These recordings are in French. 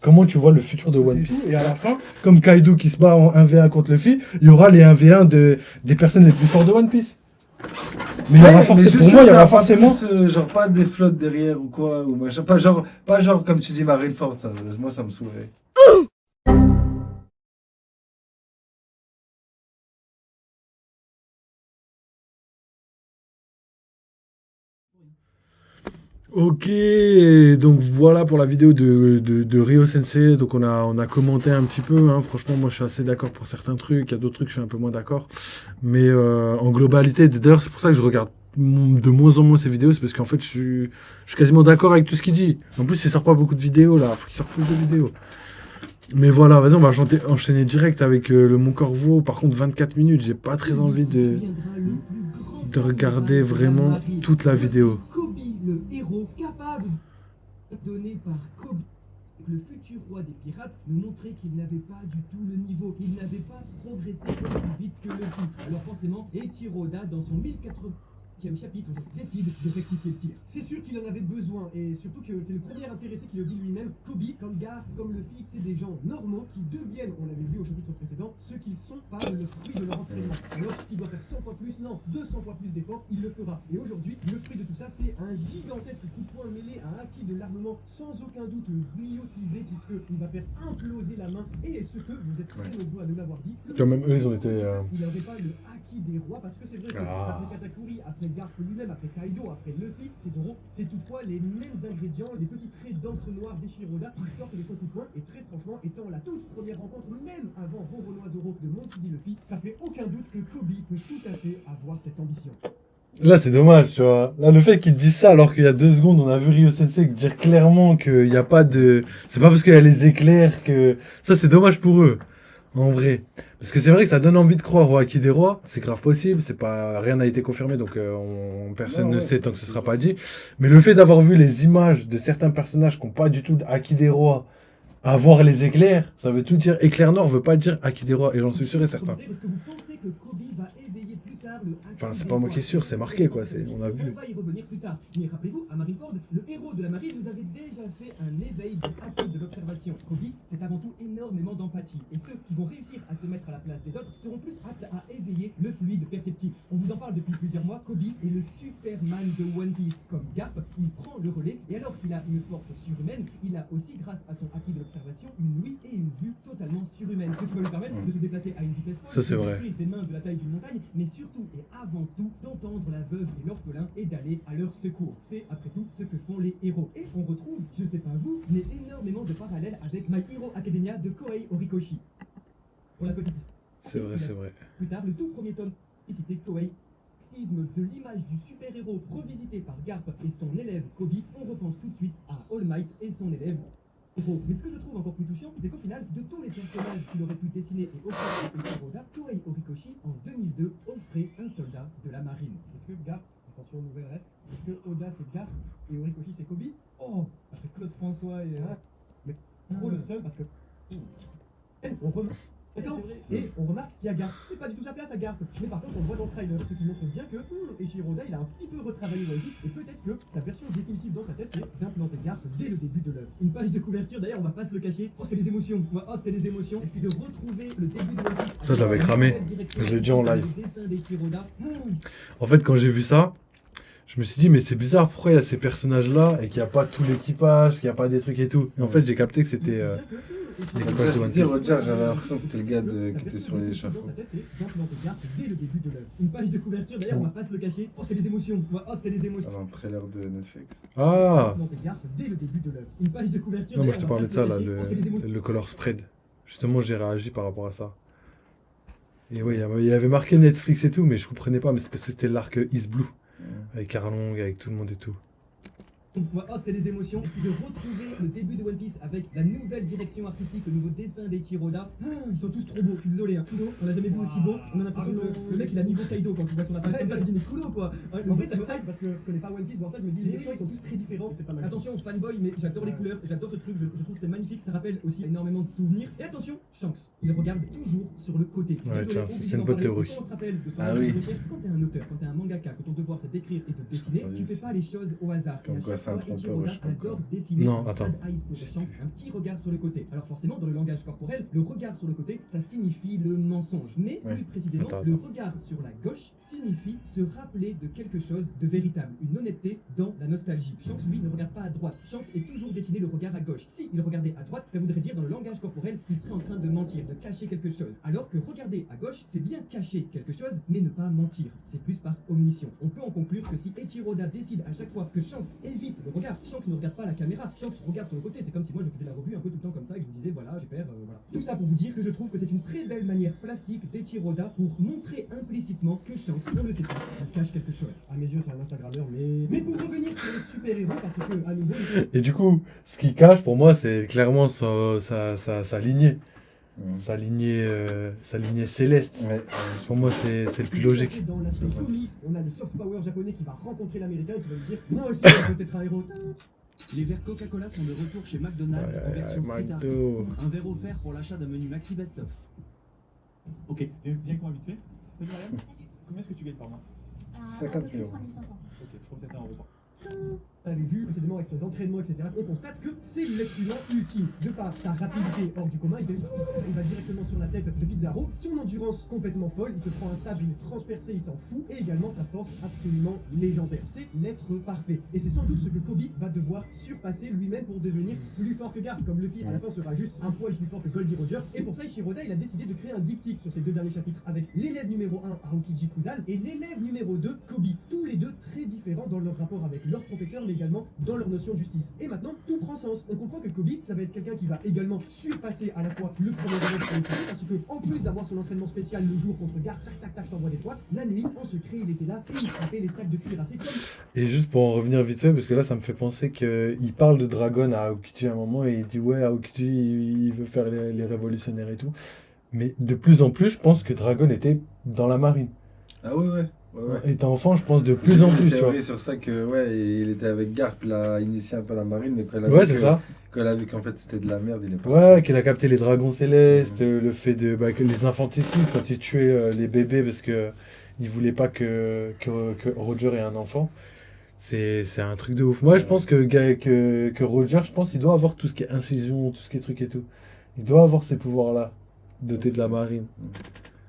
comment tu vois le futur de One Piece. Et à la fin, comme Kaido qui se bat en 1v1 contre Luffy, il y aura les 1v1 des personnes les plus fortes de One Piece. Mais il y aura pour moi, il y aura forcément. Plus, genre pas des flottes derrière ou quoi, ou machin. Pas genre comme tu dis Marineford, ça, moi ça me saoulerait. Ok, donc voilà pour la vidéo de Ryo Sensei. Donc on a commenté un petit peu, hein. Franchement moi je suis assez d'accord pour certains trucs, il y a d'autres trucs je suis un peu moins d'accord. Mais en globalité, d'ailleurs c'est pour ça que je regarde de moins en moins ces vidéos, c'est parce qu'en fait je suis quasiment d'accord avec tout ce qu'il dit. En plus il sort pas beaucoup de vidéos là, faut qu'il sorte plus de vidéos. Mais voilà, vas-y on va enchaîner direct avec le Mon Corvo. Par contre 24 minutes, j'ai pas très envie de regarder vraiment toute la vidéo. Le héros capable donné par Kobe, le futur roi des pirates, nous montrait qu'il n'avait pas du tout le niveau, il n'avait pas progressé aussi vite que Luffy. Alors forcément, Eiichiro Oda, dans son 1080e chapitre, décide de rectifier le tir. C'est sûr qu'il en avait besoin, et surtout que c'est le premier intéressé qui le dit lui-même. Kobe, comme Garp, comme Luffy, c'est des gens normaux qui deviennent, on l'avait vu au chapitre précédent, ceux qu'ils sont par le fruit de leur entraînement. Alors s'il doit faire 100 fois plus, non, 200 fois plus d'efforts, il le fera. Et aujourd'hui, le fruit de tout ça, c'est un gigantesque coup de poing mêlé à un acquis de l'armement sans aucun doute réutilisé, puisqu'il va faire imploser la main. Et ce que vous êtes très nombreux à nous l'avoir dit, Même eux, ils ont été. il n'avait pas le acquis des rois, parce que c'est vrai que après Katakuri, après Garp lui-même, après Kaido, après Luffy, c'est Zoro, c'est toutefois les mêmes ingrédients, les petits traits d'encre noire d'Eiichiro Oda qui sortent de son coup de poing. Et très franchement, étant la toute première rencontre, même avant Roronoa Zoro de Monkey D. Luffy, ça fait aucun doute que Kobe peut tout à fait avoir cette ambition. Là, c'est dommage, tu vois. Là, le fait qu'ils disent ça alors qu'il y a 2 secondes, on a vu Ryo Sensei dire clairement qu'il n'y a pas de. C'est pas parce qu'il y a les éclairs que. Ça, c'est dommage pour eux. En vrai. Parce que c'est vrai que ça donne envie de croire au Haki des Rois. C'est grave possible. C'est pas, rien n'a été confirmé, donc personne ne sait tant que ce sera pas dit. Mais le fait d'avoir vu les images de certains personnages qui n'ont pas du tout de Haki des Rois avoir les éclairs, ça veut tout dire. Éclair noir veut pas dire Haki des Rois. Et j'en suis sûr et certain. Est-ce que vous pensez que Kobe va éveiller plus tard le Haki Enfin, c'est pas moi qui est sûr, c'est marqué quoi. On a vu. On va y revenir plus tard. Mais rappelez-vous, à Marineford, le héros de la marine nous avait déjà fait un éveil du Haki de l'observation. Kobe, c'est avant tout énormément d'empathie. Et ceux qui vont réussir à se mettre à la place des autres seront plus aptes à éveiller le fluide perceptif. On vous en parle depuis plusieurs mois. Kobe est le Superman de One Piece. Comme Garp, il prend le relais. Et alors qu'il a une force surhumaine, il a aussi, grâce à son Haki de l'observation, une ouïe et une vue totalement surhumaines. Ce qui va lui permettre de se déplacer à une vitesse folle, Ça, c'est vrai. des mains de la taille d'une montagne, mais surtout et avant tout d'entendre la veuve et l'orphelin et d'aller à leur secours. C'est après tout ce que font les héros. Et on retrouve, je sais pas vous, mais énormément de parallèles avec My Hero Academia de Kohei Horikoshi. Pour la petite histoire. C'est vrai, c'est vrai. Plus tard, le tout premier tome cité Kohei de l'image du super-héros revisité par Garp et son élève Kobe, on repense tout de suite à All Might et son élève. Mais ce que je trouve encore plus touchant, c'est qu'au final, de tous les personnages qu'il aurait pu dessiner et offrir à Eiichiro Oda, Kohei Horikoshi, en 2002, offrait un soldat de la marine. Est-ce que Garp, attention, nouvelle rêve, est-ce que Oda c'est Garp et Horikoshi c'est Kobe? Oh, après Claude François et... mais trop le seul parce que... On remarque... Et on remarque qu'il y a Garp. C'est pas du tout sa place à Garp. Mais par contre, on le voit dans le trailer, ce qui montre bien que Eiichiro Oda, il a un petit peu retravaillé One Piece et peut-être que sa version définitive dans sa tête, c'est d'implanter Garp dès le début de l'œuvre. Une page de couverture, d'ailleurs, on va pas se le cacher. Oh, c'est les émotions. Oh, c'est les émotions. Et puis de retrouver le début de One Piece. Ça, je l'avais cramé. Je l'ai dit en live. En fait, quand j'ai vu ça, je me suis dit, mais c'est bizarre, pourquoi il y a ces personnages-là et qu'il n'y a pas tout l'équipage, qu'il n'y a pas des trucs et tout. Et en fait, j'ai capté que c'était. Roger, j'avais l'impression que c'était le gars qui était sur l'échafaud. Dès le début de l'œuvre. Une page de couverture, d'ailleurs, on va pas se le cacher. Oh, c'est les émotions. Oh, c'est les émotions. Un trailer de Netflix. Ah Dès le début de l'œuvre. Une page de couverture. Non, moi je te parlais de ça là, le color spread. Justement, j'ai réagi par rapport à ça. Et oui, il y avait marqué Netflix et tout, mais je comprenais pas, mais c'est parce que c'était l'arc East Blue. Avec Arlong, avec tout le monde et tout. Oh, c'est les émotions. Et puis de retrouver le début de One Piece avec la nouvelle direction artistique, le nouveau dessin d'Eiichiro Oda. Ils sont tous trop beaux, je suis désolé. Kudo, on l'a jamais vu aussi beau. On a l'impression que le mec il a niveau Kaido quand tu vois son appareil comme ça, tu dis mais Kudo quoi. En vrai, ça me hype parce que je connais pas One Piece, mais en fait, je me dis les méchants ils sont tous très différents. C'est pas mal. Attention, fanboy, mais j'adore les couleurs, j'adore ce truc, je trouve que c'est magnifique. Ça rappelle aussi énormément de souvenirs. Et attention, Shanks, il regarde toujours sur le côté. Ouais, tiens, c'est une bonne théorie. On se rappelle de son recherche. Quand t'es un auteur, quand t'es un mangaka, que ton devoir c'est d'écrire et de dessiner, tu fais pas les choses au hasard. Comme quoi c'est un Toi, trompeur, Eiichiro je sais pas quoi. adore dessiner Non, en attends. sad eyes pour Shanks, un petit regard sur le côté. Alors forcément, dans le langage corporel, le regard sur le côté, ça signifie le mensonge. Mais Ouais. plus précisément, Attends, le attends. regard sur la gauche signifie se rappeler de quelque chose de véritable, une honnêteté dans la nostalgie. Shanks, lui, ne regarde pas à droite. Shanks est toujours dessiné le regard à gauche. Si il regardait à droite, ça voudrait dire dans le langage corporel qu'il serait en train de mentir, de cacher quelque chose. Alors que regarder à gauche, c'est bien cacher quelque chose, mais ne pas mentir. C'est plus par omission. On peut en conclure que si Eiichiro Oda décide à chaque fois que Shanks évite le regard, Shanks ne regarde pas la caméra, Shanks regarde sur le côté. C'est comme si moi je faisais la revue un peu tout le temps comme ça et que je vous disais voilà, super, voilà. Tout ça pour vous dire que je trouve que c'est une très belle manière plastique d'Eiichiro Oda pour montrer implicitement que Shanks, on le sait tous, il cache quelque chose. À mes yeux, c'est un Instagrammeur, mais pour revenir sur les super-héros, parce que, à nouveau, Et du coup, ce qui cache pour moi, c'est clairement sa lignée. Sa lignée céleste. Ouais, Pour moi, c'est le plus logique. Dans l'aspect comics, on a le soft power japonais qui va rencontrer l'américain et qui va lui dire moi aussi je peux être un héros. Les verres Coca-Cola sont de retour chez McDonald's en version street art. McDo. Un verre offert pour l'achat d'un menu Maxi Best Of. Ok, viens qu'on va vite fait. Vas-y, Mariam, combien est-ce que tu gagnes par mois? 50 000 euros. 3500. Ok, je crois que c'était un repas. Avait vu précédemment avec ses entraînements, etc., on constate que c'est l'être humain ultime. De par sa rapidité hors du commun, il va directement sur la tête de Pizarro. Son endurance complètement folle, il se prend un sabre, il est transpercé, il s'en fout. Et également sa force absolument légendaire. C'est l'être parfait. Et c'est sans doute ce que Kobe va devoir surpasser lui-même pour devenir plus fort que Garp. Comme Luffy à la fin sera juste un poil plus fort que Goldie Roger. Et pour ça, Eiichiro Oda, il a décidé de créer un diptyque sur ces deux derniers chapitres avec l'élève numéro 1, Aokiji Kuzan, et l'élève numéro 2, Kobe. Tous les deux très différents dans leur rapport avec leur professeur, mais également dans leur notion de justice. Et maintenant, tout prend sens. On comprend que Kobe, ça va être quelqu'un qui va également surpasser à la fois le premier élève et le premier, parce que, en plus d'avoir son entraînement spécial le jour contre Garp, tac tac tac, je t'envoie des poites, la nuit, en secret, il était là et il frappait les sacs de cuirassés comme. Et juste pour en revenir vite fait, parce que là, ça me fait penser qu'il parle de Dragon à Aokiji à un moment et il dit ouais, Aokiji, il veut faire les révolutionnaires et tout. Mais de plus en plus, je pense que Dragon était dans la marine. Ah ouais, ouais. Ouais. Étant enfant, je pense de plus en plus, tu vois. théorie sur ça que ouais, il était avec Garp, il a initié un peu la marine, mais quand elle a Ouais, vu c'est que- ça. quand elle a vu qu'en fait c'était de la merde, il est parti. Ouais, qu'il a capté les dragons célestes, le fait de que les infanticides quand il tuait les bébés parce que il voulait pas que Roger ait un enfant. C'est un truc de ouf. Moi, je pense que Roger, je pense qu'il doit avoir tout ce qui est incision, tout ce qui est truc et tout. Il doit avoir ces pouvoirs-là, doté de la marine.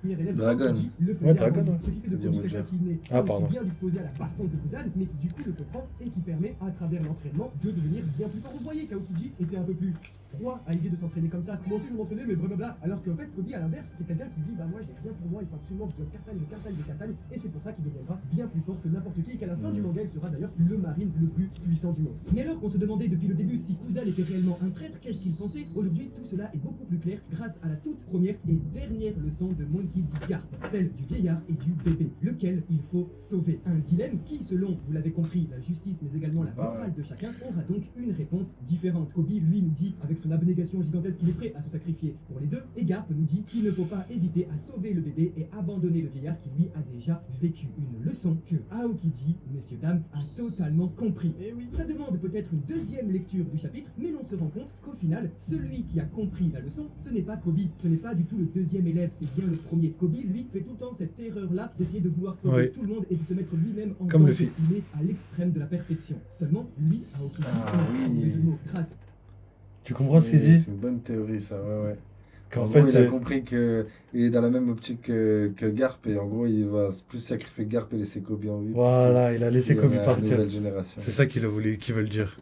Premier élève Dragon. Aokiji le faisait Ouais, Dragon, avant. ouais. Ce qui fait de Dire Kobe Roger. quelqu'un qui n'est Ah, pas pardon. aussi bien disposé à la baston que Kuzan, mais qui du coup le comprend et qui permet à travers l'entraînement de devenir bien plus fort. Vous voyez qu'Aokiji était un peu plus froid à l'idée de s'entraîner comme ça. Moi aussi je veux m'entraîner, mais blablabla. Alors qu'en fait, Kobe à l'inverse, c'est quelqu'un qui dit bah moi j'ai rien pour moi, il faut absolument que je castagne. Et c'est pour ça qu'il deviendra bien plus fort que n'importe qui et qu'à la fin du manga, il sera d'ailleurs le marine le plus puissant du monde. Mais alors qu'on se demandait depuis le début si Kuzan était réellement un traître, qu'est-ce qu'il pensait? Aujourd'hui, tout cela est beaucoup plus clair grâce à la toute première et dernière leçon de Monkey D. Garp, celle du vieillard et du bébé, lequel il faut sauver. Un dilemme qui, selon, vous l'avez compris, la justice mais également la morale de chacun, aura donc une réponse différente. Kobe, lui, nous dit, avec son abnégation gigantesque, qu'il est prêt à se sacrifier pour les deux, et Garp nous dit qu'il ne faut pas hésiter à sauver le bébé et abandonner le vieillard qui, lui, a déjà vécu. Une leçon que Aokiji, messieurs, dames, a totalement compris. Et oui, ça demande peut-être une deuxième lecture du chapitre, mais l'on se rend compte qu'au final, celui qui a compris la leçon, ce n'est pas Kobe, ce n'est pas du tout le deuxième élève, c'est bien le premier. Kobe, lui, fait tout le temps cette erreur-là d'essayer de vouloir sauver Ouais. tout le monde et de se mettre lui-même en Comme danger. Luffy. Il est à l'extrême de la perfection. Seulement, lui, Aokiji, Ah sans oui. mauvais jeu de mots, grâce Tu comprends ce qu'il Oui, dit? c'est une bonne théorie ça, ouais. Qu'en En fait, gros, il a compris que il est dans la même optique que Garp et en gros il va plus sacrifier Garp et laisser Kobe en vie. voilà, il a laissé Il y Kobe a la partir. nouvelle génération. C'est ça qu'ils veulent dire.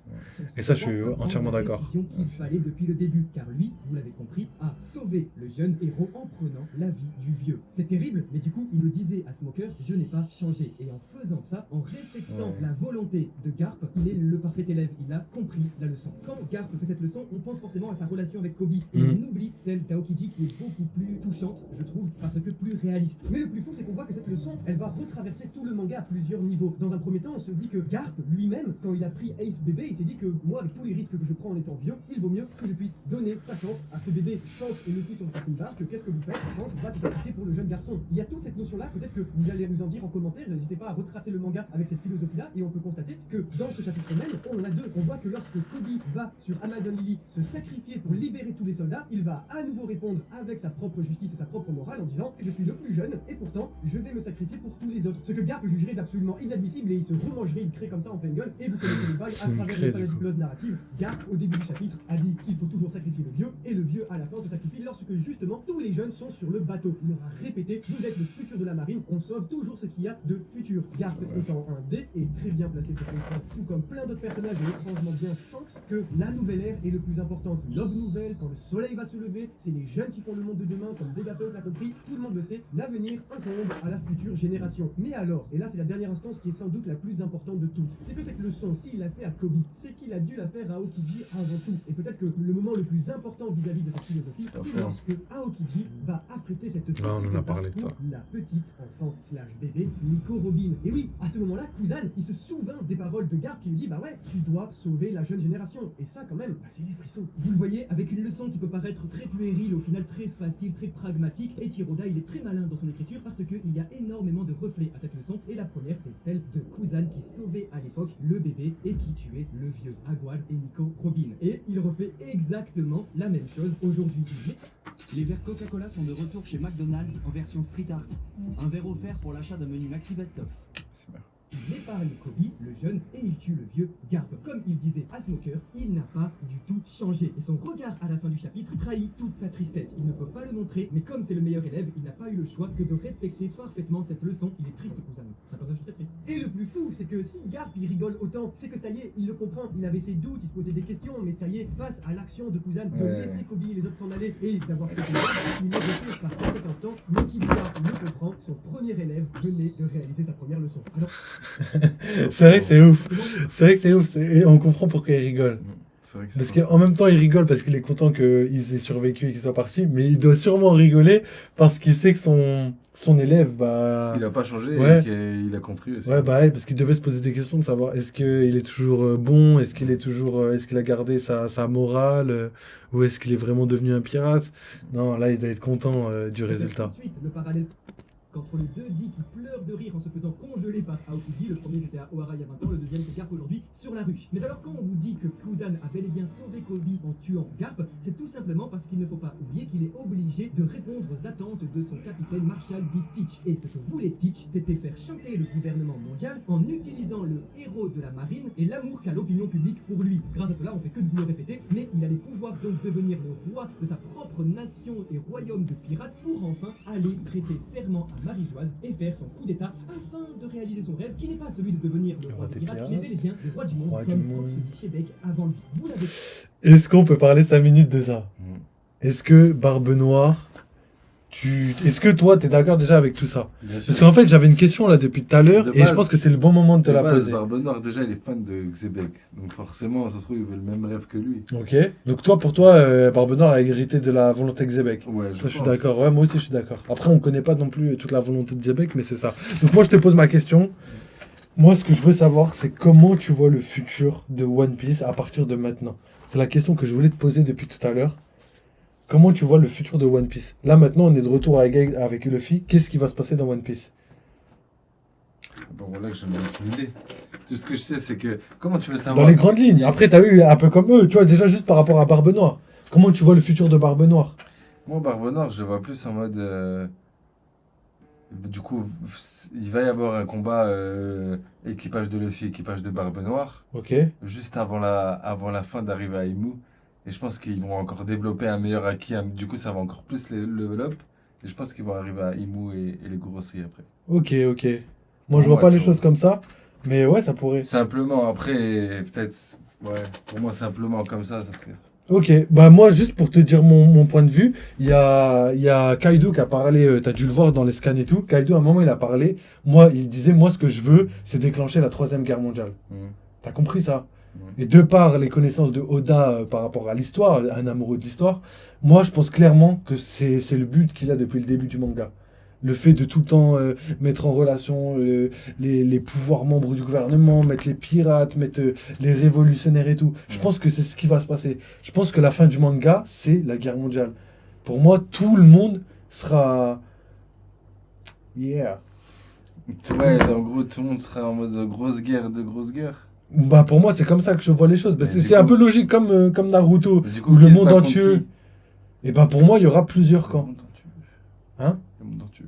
Et ça, je suis entièrement d'accord. C'est la décision qu'il fallait depuis le début, car lui, vous l'avez compris, a sauvé le jeune héros en prenant la vie du vieux. C'est terrible, mais du coup, il le disait à Smoker, je n'ai pas changé. Et en faisant ça, en respectant Ouais. la volonté de Garp, il est le parfait élève. Il a compris la leçon. Quand Garp fait cette leçon, on pense forcément à sa relation avec Kobe, et Mhm. on oublie celle d'Aokiji qui est beaucoup plus touchante, je trouve, parce que plus réaliste. Mais le plus fou, c'est qu'on voit que cette leçon, elle va retraverser tout le manga à plusieurs niveaux. Dans un premier temps, on se dit que Garp, lui-même, quand il a pris Ace bébé, il s'est dit que moi, avec tous les risques que je prends en étant vieux, il vaut mieux que je puisse donner sa chance à ce bébé. Shanks et Luffy sont une barque, qu'est-ce que vous faites? Shanks va se sacrifier pour le jeune garçon. Il y a toute cette notion-là, peut-être que vous allez nous en dire en commentaire, n'hésitez pas à retracer le manga avec cette philosophie-là, et on peut constater que dans ce chapitre même, on en a deux. On voit que lorsque Kobe va sur Amazon Lily se sacrifier pour libérer tous les soldats, il va à nouveau faut répondre avec sa propre justice et sa propre morale en disant je suis le plus jeune et pourtant je vais me sacrifier pour tous les autres. Ce que Garp jugerait d'absolument inadmissible et il se remangerait, il crée comme ça en pleine gueule. Et vous connaissez les vagues à travers les paladipuloses narratives. Garp, au début du chapitre, a dit qu'il faut toujours sacrifier le vieux et le vieux à la fin se sacrifie lorsque justement tous les jeunes sont sur le bateau. Il aura répété vous êtes le futur de la marine, on sauve toujours ce qu'il y a de futur. Garp étant un dé est très bien placé pour comprendre, tout comme plein d'autres personnages et étrangement bien Shanks, que la nouvelle ère est le plus importante. L'aube nouvelle, quand le soleil va se lever, c'est les jeunes qui font le monde de demain, comme Vegapunk l'a compris, tout le monde le sait, l'avenir incombe à la future génération. Mais alors, et là c'est la dernière instance qui est sans doute la plus importante de toutes, c'est que cette leçon, s'il l'a fait à Kobe, c'est qu'il a dû la faire à Aokiji avant tout. Et peut-être que le moment le plus important vis-à-vis de cette philosophie, c'est lorsque Aokiji va affréter cette petite on en a parlé de ça. la petite enfant / bébé Nico Robin. Et oui, à ce moment-là, Kuzan, il se souvint des paroles de Garp qui lui dit bah ouais, tu dois sauver la jeune génération. Et ça quand même, bah, c'est les frissons. Vous le voyez, avec une leçon qui peut paraître très puérile, au final très facile, très pragmatique, et Tiroda il est très malin dans son écriture parce qu'il y a énormément de reflets à cette leçon. Et la première, c'est celle de Kuzan qui sauvait à l'époque le bébé et qui tuait le vieux Aguar et Nico Robin. Et il refait exactement la même chose aujourd'hui. Les verres Coca-Cola sont de retour chez McDonald's en version street art. Un verre offert pour l'achat d'un menu Maxi Best of. Il épargne Kobe, le jeune, et il tue le vieux Garp. Comme il disait à Smoker, il n'a pas du tout changé. Et son regard à la fin du chapitre trahit toute sa tristesse. Il ne peut pas le montrer, mais comme c'est le meilleur élève, il n'a pas eu le choix que de respecter parfaitement cette leçon. Il est triste, Kuzan. C'est un personnage très triste. Et le plus fou, c'est que si Garp il rigole autant, c'est que ça y est, il le comprend. Il avait ses doutes, il se posait des questions, mais ça y est, face à l'action de Kuzan de laisser Kobe et les autres s'en aller et d'avoir fait il est refuse parce qu'à cet instant, Mokidoka le comprend, son premier élève venait de réaliser sa première leçon. Alors, C'est vrai que c'est ouf. C'est vrai que c'est ouf. Et on comprend pourquoi il rigole. C'est vrai que Parce qu'en même temps, il rigole parce qu'il est content qu'ils aient survécu et qu'ils soient partis. Mais il doit sûrement rigoler parce qu'il sait que son élève, bah. il a pas changé Ouais. et qu'il a compris aussi. Ouais, bah ouais, parce qu'il devait se poser des questions de savoir est-ce qu'il est toujours bon, est-ce qu'il est toujours, est-ce qu'il a gardé sa morale, ou est-ce qu'il est vraiment devenu un pirate. Non, là, il doit être content du résultat. Ensuite, le parallèle qu'entre les deux dits qui pleurent de rire en se faisant congeler par Aokiji. Le premier c'était à Ohara il y a 20 ans, le deuxième c'est Garp aujourd'hui sur la ruche. Mais alors quand on vous dit que Kuzan a bel et bien sauvé Kobe en tuant Garp, c'est tout simplement parce qu'il ne faut pas oublier qu'il est obligé de répondre aux attentes de son capitaine Marshall D. Teach. Et ce que voulait Teach, c'était faire chanter le gouvernement mondial en utilisant le héros de la marine et l'amour qu'a l'opinion publique pour lui. Grâce à cela, on fait que de vous le répéter, mais il allait pouvoir donc devenir le roi de sa propre nation et royaume de pirates pour enfin aller prêter serment à Marie-Joise et faire son coup d'état afin de réaliser son rêve qui n'est pas celui de devenir le roi des pirates, mais bel et bien le roi du monde, comme Brooks dit Shebeck avant lui. Vous l'avez. Est-ce qu'on peut parler 5 minutes de ça? Mm. Est-ce que Barbe Noire, est-ce que toi, t'es d'accord déjà avec tout ça? Bien sûr. Parce qu'en fait, j'avais une question là depuis tout à l'heure De et je base- pense que c'est le bon moment de te De la base, poser. Barbe Noire, déjà, il est fan de Xebec. Donc forcément, ça se trouve, il veut le même rêve que lui. Ok. Donc toi, pour toi, Barbe Noire a hérité de la volonté de Xebec. Ouais, Ça, je suis pense. d'accord. Ouais, moi aussi, je suis d'accord. Après, on connaît pas non plus toute la volonté de Xebec, mais c'est ça. Donc moi, je te pose ma question. Moi, ce que je veux savoir, c'est comment tu vois le futur de One Piece à partir de maintenant. C'est la question que je voulais te poser depuis tout à l'heure. Comment tu vois le futur de One Piece? Là, maintenant, on est de retour avec Luffy. Qu'est-ce qui va se passer dans One Piece? Bon, voilà que je n'ai aucune idée. Tout ce que je sais, c'est que. Comment tu veux savoir? Dans les grandes lignes. Après, t'as eu un peu comme eux. Tu vois, déjà juste par rapport à Barbe Noire. Comment tu vois le futur de Barbe Noire? Moi, Barbe Noire, je le vois plus en mode. Du coup, il va y avoir un combat équipage de Luffy, équipage de Barbe Noire, Ok. juste avant la fin d'arriver à Imu. Et je pense qu'ils vont encore développer un meilleur acquis. Du coup, ça va encore plus les level up. Et je pense qu'ils vont arriver à Imu et les grosseries après. Ok. Moi, je vois Ouais, pas tu les vois. choses comme ça. Mais ouais, ça pourrait. Simplement, après, peut-être. Ouais, pour moi, simplement comme ça serait. Ok, bah moi juste pour te dire mon point de vue, il y a Kaido qui a parlé, t'as dû le voir dans les scans et tout, Kaido à un moment il a parlé, il disait moi ce que je veux c'est déclencher la 3e guerre mondiale. T'as compris ça? Et de par les connaissances de Oda par rapport à l'histoire, un amoureux de l'histoire, moi je pense clairement que c'est le but qu'il a depuis le début du manga. Le fait de tout le temps mettre en relation les pouvoirs membres du gouvernement, mettre les pirates, mettre les révolutionnaires et tout. Je pense que c'est ce qui va se passer. Je pense que la fin du manga, c'est la guerre mondiale. Pour moi, tout le monde sera... Yeah. Ouais, en gros, tout le monde sera en mode grosse guerre de grosse guerre. Bah pour moi, c'est comme ça que je vois les choses. Bah, Mais c'est du c'est un coup- peu logique comme Naruto, Mais du coup, où le qui se monde bat contre entier... qui Et bah pour moi, il y aura plusieurs Le camps. monde entier. Hein? Le monde entier.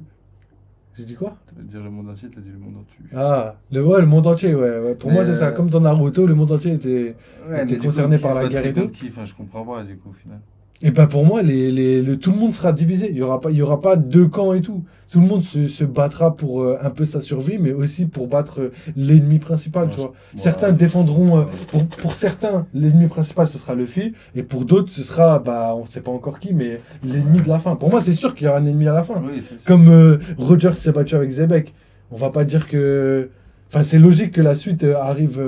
J'ai dit quoi? Ça veut dire le monde entier, t'as dit le monde entier. Ah, le monde entier, ouais. Pour Mais, moi, c'est ça. Comme dans Naruto, le monde entier était Ouais, mais du coup, concerné qui par se la battrait guerre et tout. contre qui? Enfin, je comprends pas, du coup, au final. Et bah pour moi, tout le monde sera divisé. Il y aura pas deux camps et tout. Tout le monde se battra pour un peu sa survie, mais aussi pour battre l'ennemi principal, Ouais, tu vois. je- Certains ouais, défendront, c'est pas- pour certains, l'ennemi principal, ce sera Luffy, et pour d'autres, ce sera, bah, on sait pas encore qui, mais l'ennemi de la fin. Pour moi, c'est sûr qu'il y aura un ennemi à la fin. Oui, c'est sûr. Comme Roger s'est battu avec Zebek. On va pas dire que... Enfin, c'est logique que la suite arrive,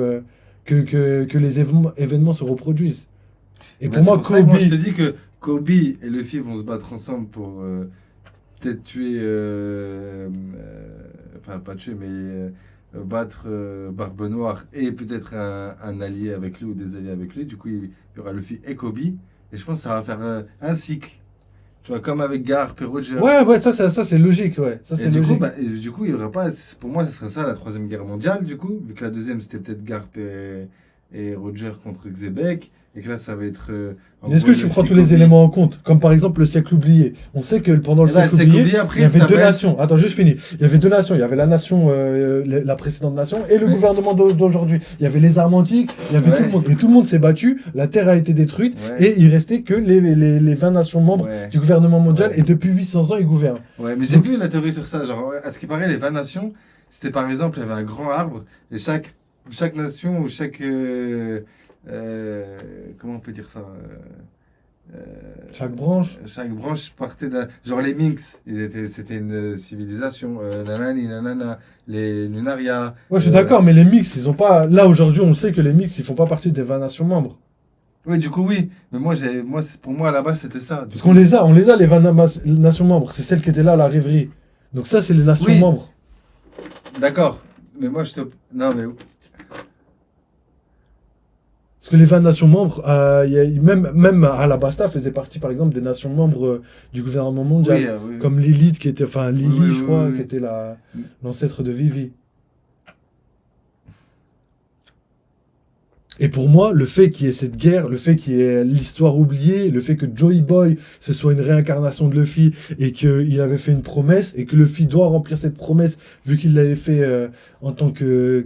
que les événements se reproduisent. Et Bah, pour moi, c'est pour ça que moi, je te Kobe... dis que Kobe et Luffy vont se battre ensemble pour peut-être tuer, enfin pas tuer, mais battre Barbe Noire et peut-être un allié avec lui ou des alliés avec lui. Du coup, il y aura Luffy et Kobe. Et je pense que ça va faire un cycle. Tu vois, comme avec Garp et Roger. Ouais, ça c'est logique, ouais. Ça, Et c'est du coup, logique. il y aura pas. Pour moi, ce serait ça la troisième guerre mondiale, du coup, vu que la deuxième c'était peut-être Garp et Roger contre Xebec, et que là ça va être. En Mais est-ce gros, que tu Luffy, prends tous les Kobe. éléments en compte? Comme par exemple le siècle oublié. On sait que pendant le Eh ben, siècle le siècle oublié, oublié, après, il y avait ça deux va être- nations. Attends, juste fini. Il y avait deux nations. Il y avait la nation, la précédente nation, et le Ouais. gouvernement d'aujourd'hui. Il y avait les armes antiques, il y avait Ouais. tout le monde. Et tout le monde s'est battu, la terre a été détruite, Ouais. et il restait que les 20 nations membres Ouais. du gouvernement mondial, Ouais. et depuis 800 ans, ils gouvernent. Ouais, mais j'ai vu la théorie sur ça. Genre, à ce qui paraît, les 20 nations, c'était par exemple, il y avait un grand arbre, et chaque nation ou chaque. Comment on peut dire ça Chaque branche. Chaque branche partait d'un. Genre les Minks, c'était une civilisation. Nanani, nanana, les Lunaria. Ouais, je suis d'accord, mais les mix, ils ont pas. Là, aujourd'hui, on sait que les mix, ils font pas partie des 20 nations membres. Oui, du coup, oui. Mais pour moi, à la base, c'était ça. Du Parce coup- qu'on les a, les 20 nations membres. C'est celles qui étaient là à la rêverie. Donc ça, c'est les nations Oui. membres. D'accord. Mais moi, je te. Non, mais. Parce que les 20 nations membres, même Alabasta faisait partie, par exemple, des nations membres du gouvernement mondial. Oui, oui. Comme Lilith, qui était, enfin Lily, Oui, oui, je crois, oui, oui. qui était l'ancêtre de Vivi. Et pour moi, le fait qu'il y ait cette guerre, le fait qu'il y ait l'histoire oubliée, le fait que Joey Boy, ce soit une réincarnation de Luffy, et qu'il avait fait une promesse, et que Luffy doit remplir cette promesse, vu qu'il l'avait fait en tant que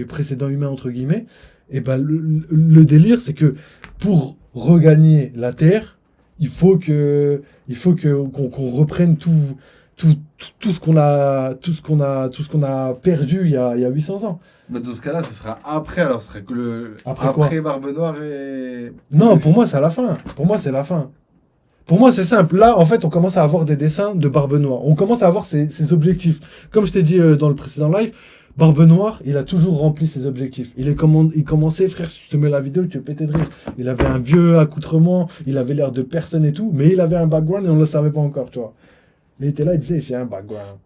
précédent humain, entre guillemets, et ben le délire, c'est que pour regagner la Terre, il faut qu'on reprenne tout ce qu'on a perdu il y a 800 ans. Mais dans ce cas-là, ce sera après. Alors, ce serait que Après quoi Barbe Noire et. Non, pour moi, c'est à la fin. Pour moi, c'est la fin. Pour moi, c'est simple. Là, en fait, on commence à avoir des dessins de Barbe Noire. On commence à avoir ses objectifs. Comme je t'ai dit dans le précédent live, Barbe Noire, il a toujours rempli ses objectifs. Il commençait, frère, si tu te mets la vidéo, tu es pété de rire. Il avait un vieux accoutrement, il avait l'air de personne et tout, mais il avait un background et on ne le savait pas encore, tu vois. Mais il était là, il disait, j'ai un background.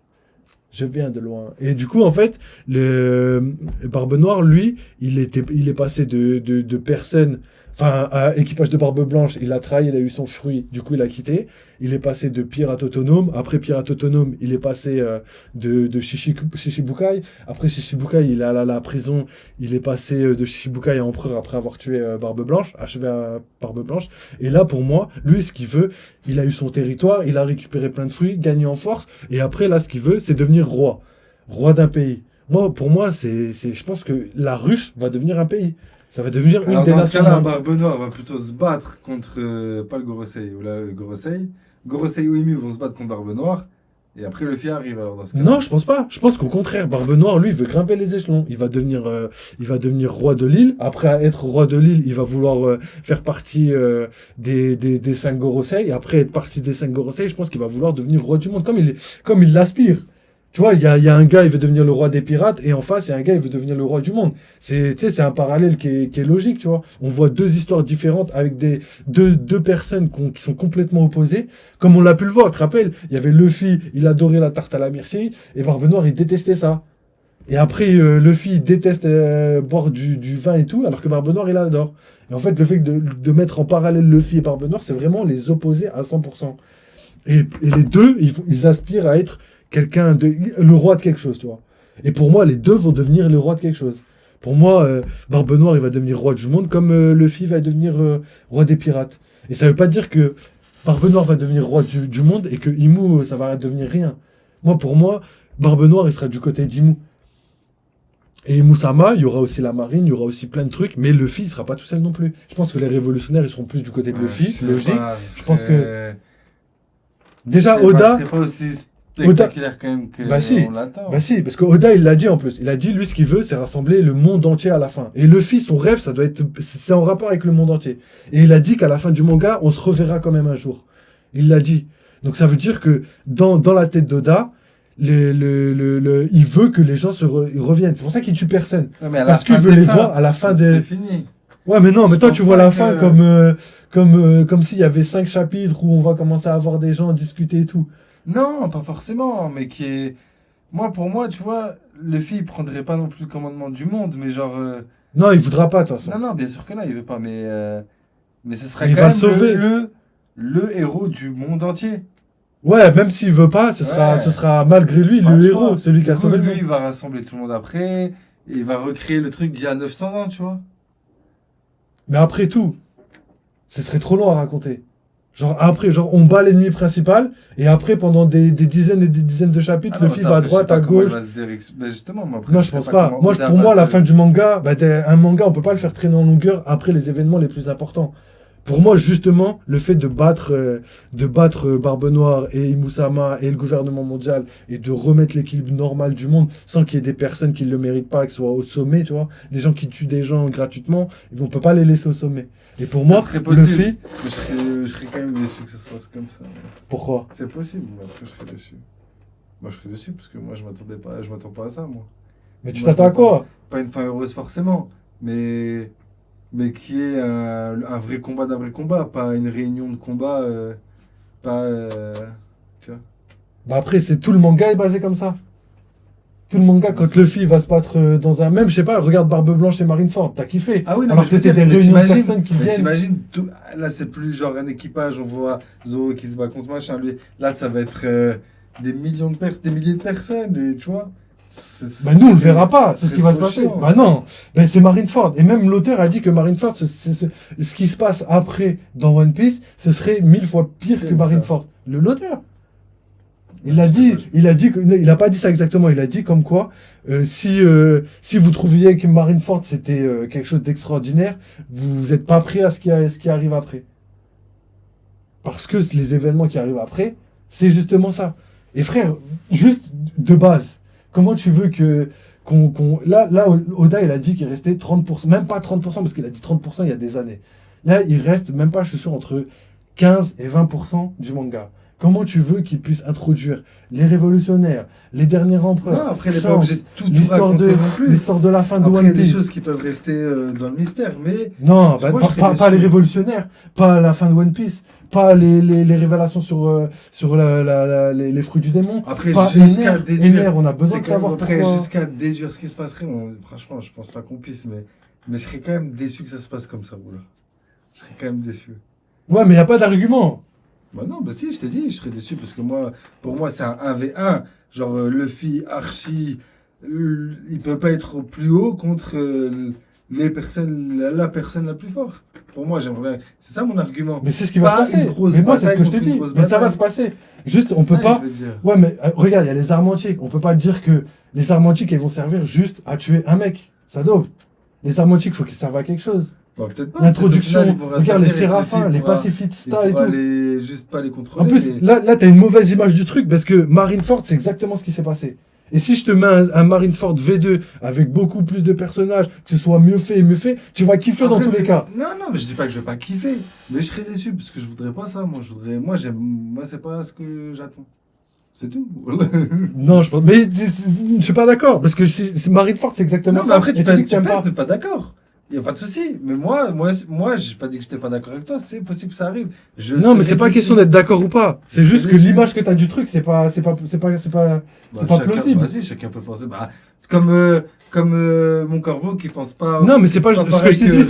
Je viens de loin. Et du coup, en fait, le Barbe Noire, lui, il est passé de personne, enfin, à équipage de Barbe Blanche, il a trahi, il a eu son fruit, du coup, il a quitté. Il est passé de pirate autonome. Après pirate autonome, il est passé de Shishibukai. Après Shishibukai, il est allé à la prison. Il est passé de Shishibukai à empereur après avoir tué Barbe Blanche, achevé à Barbe Blanche. Et là, pour moi, lui, ce qu'il veut, il a eu son territoire, il a récupéré plein de fruits, gagné en force. Et après, là, ce qu'il veut, c'est devenir roi. Roi d'un pays. Pour moi, je pense que la Ruche va devenir un pays. Ça va devenir une Alors, des dans ce nations. cas-là, membres. Barbe Noire va plutôt se battre contre. Pas le Gorosei, ou le Gorosei. Gorosei ou Emu vont se battre contre Barbe Noire. Et après, Luffy arrive alors dans ce cas-là. Non, je pense pas. Je pense qu'au contraire, Barbe Noire, lui, il veut grimper les échelons. Il va devenir roi de l'île. Après être roi de l'île, il va vouloir faire partie des 5 Gorosei. Et après être partie des 5 Gorosei, je pense qu'il va vouloir devenir roi du monde, comme il l'aspire. Tu vois, il y a un gars, il veut devenir le roi des pirates, et en face, il y a un gars, il veut devenir le roi du monde. C'est un parallèle qui est logique, tu vois. On voit deux histoires différentes avec deux personnes qui sont complètement opposées, comme on l'a pu le voir, tu te rappelles, il y avait Luffy, il adorait la tarte à la myrtille, et Barbe Noire, il détestait ça. Et après, Luffy, il déteste boire du vin et tout, alors que Barbe Noire, il adore. Et en fait, le fait de mettre en parallèle Luffy et Barbe Noire, c'est vraiment les opposer à 100%. Et les deux, ils aspirent à être le roi de quelque chose, tu vois. Et pour moi, les deux vont devenir le roi de quelque chose. Pour moi, Barbe Noire, il va devenir roi du monde, comme Luffy va devenir roi des pirates. Et ça veut pas dire que Barbe Noire va devenir roi du monde et que Imo, ça va devenir rien. Pour moi, Barbe Noire, il sera du côté d'Imo. Et Moussama, il y aura aussi la marine, il y aura aussi plein de trucs, mais Luffy, il sera pas tout seul non plus. Je pense que les révolutionnaires, ils seront plus du côté de Luffy, logique. Je pense que... Déjà, Oda... Ce serait pas aussi spectaculaire quand même que on l'attend. Bah si, parce que Oda, il l'a dit en plus. Il a dit, lui, ce qu'il veut, c'est rassembler le monde entier à la fin. Et Luffy, son rêve, ça doit être... C'est en rapport avec le monde entier. Et il a dit qu'à la fin du manga, on se reverra quand même un jour. Il l'a dit. Donc ça veut dire que dans la tête d'Oda, il veut que les gens reviennent. C'est pour ça qu'il tue personne. Ouais, parce qu'il veut les voir à la fin des... C'est fini. Ouais, mais non, mais toi, tu vois la fin que... comme s'il y avait 5 chapitres où on va commencer à avoir des gens discuter et tout. Non, pas forcément, mais qui est... Pour moi, tu vois, Luffy, il prendrait pas non plus le commandement du monde, mais genre... Non, il voudra pas, de toute façon. Non, bien sûr que non, il veut pas, mais ce serait il quand va même sauver. Le héros du monde entier. Ouais, même s'il veut pas, ce sera malgré lui le héros, celui qui a sauvé le monde. Lui, il va rassembler tout le monde après, et il va recréer le truc d'il y a 900 ans, tu vois. Mais après tout, ce serait trop long à raconter. Après, on bat l'ennemi principal, et après, pendant des dizaines et des dizaines de chapitres, Luffy va à droite, à gauche. Mais justement, non, je pense pas. Pour moi, la fin du manga, un manga, on peut pas le faire traîner en longueur après les événements les plus importants. Pour moi, justement, le fait de battre Barbe Noire et Imusama et le gouvernement mondial et de remettre l'équilibre normal du monde sans qu'il y ait des personnes qui ne le méritent pas, qui soient au sommet, tu vois, des gens qui tuent des gens gratuitement, on peut pas les laisser au sommet. Et pour moi, Luffy... Je serais quand même déçu que ça se passe comme ça. Pourquoi ? C'est possible, mais après je serais déçu. Moi je serais déçu parce que moi je m'attends pas à ça, moi. Mais tu t'attends à quoi ? Pas une fin heureuse forcément, mais qui est un vrai combat d'un vrai combat, pas une réunion de combat, tu vois. Après, tout le manga est basé comme ça. Tout le manga, quand Luffy va se battre dans un... Même, je sais pas, regarde Barbe Blanche et Marineford, t'as kiffé. Ah oui, non, alors que c'était des réunions de personnes qui viennent. T'imagines, là c'est plus genre un équipage, on voit Zoro qui se bat contre machin, lui. Là ça va être des milliers de personnes, et, tu vois. Nous on le verra pas, c'est ce qui va se passer. Non, c'est Marineford. Et même l'auteur a dit que Marineford, ce qui se passe après dans One Piece, ce serait 1000 fois pire que Marineford. L'auteur. Il a dit il a pas dit ça exactement, il a dit comme quoi, si vous trouviez que Marineford c'était quelque chose d'extraordinaire, vous n'êtes pas prêt à ce qui arrive après. Parce que les événements qui arrivent après, c'est justement ça. Et frère, juste de base, comment tu veux là, Oda, il a dit qu'il restait 30%, même pas 30%, parce qu'il a dit 30% il y a des années. Là, il reste, même pas, je suis sûr, entre 15 et 20% du manga. Comment tu veux qu'il puisse introduire les révolutionnaires, les derniers empereurs? Non, après, il n'est pas obligé de tout raconter non plus. L'histoire de la fin de One Piece. Après, il y a des choses qui peuvent rester dans le mystère, mais... Non, pas les révolutionnaires, pas la fin de One Piece, pas les révélations sur les fruits du démon. Après, pas jusqu'à déduire... on a besoin de savoir après, pourquoi... jusqu'à déduire ce qui se passerait, franchement, je pense pas qu'on puisse, mais je serais quand même déçu que ça se passe comme ça, voilà. Je serais quand même déçu. Ouais, mais il n'y a pas d'argument. Bah non, bah si, je t'ai dit, je serais déçu parce que pour moi, c'est un 1v1. Genre, Luffy, Archie, il peut pas être plus haut contre la personne la plus forte. Pour moi, j'aimerais bien. C'est ça mon argument. Mais c'est ce qui va se passer. Mais moi, c'est ce que je te dis. Mais ça va se passer. Juste, on peut pas. Ouais, mais regarde, il y a les armes antiques. On peut pas dire que les armes antiques, elles vont servir juste à tuer un mec. Ça dope. Les armes antiques, il faut qu'ils servent à quelque chose. Bon, peut-être pas. L'introduction, regarde les séraphins, les pacifistes et tout. Juste pas les contrôler. En plus, là, t'as une mauvaise image du truc parce que Marineford, c'est exactement ce qui s'est passé. Et si je te mets un Marineford V2 avec beaucoup plus de personnages, que ce soit mieux fait, tu vas kiffer dans tous les cas. Non, mais je dis pas que je vais pas kiffer. Mais je serais déçu parce que je voudrais pas ça. Moi, c'est pas ce que j'attends. C'est tout. Non, je pense. Mais je suis pas d'accord parce que Marineford, c'est exactement ça. Non, mais après, tu peux être pas d'accord. Il n'y a pas de souci. Mais moi, j'ai pas dit que j'étais pas d'accord avec toi. C'est possible que ça arrive. Non, mais c'est pas question d'être d'accord ou pas. C'est juste que l'image que t'as du truc, c'est pas plausible. Vas-y, chacun peut penser. C'est comme mon corbeau qui pense pas. Non, mais c'est pas ce que je t'ai dit,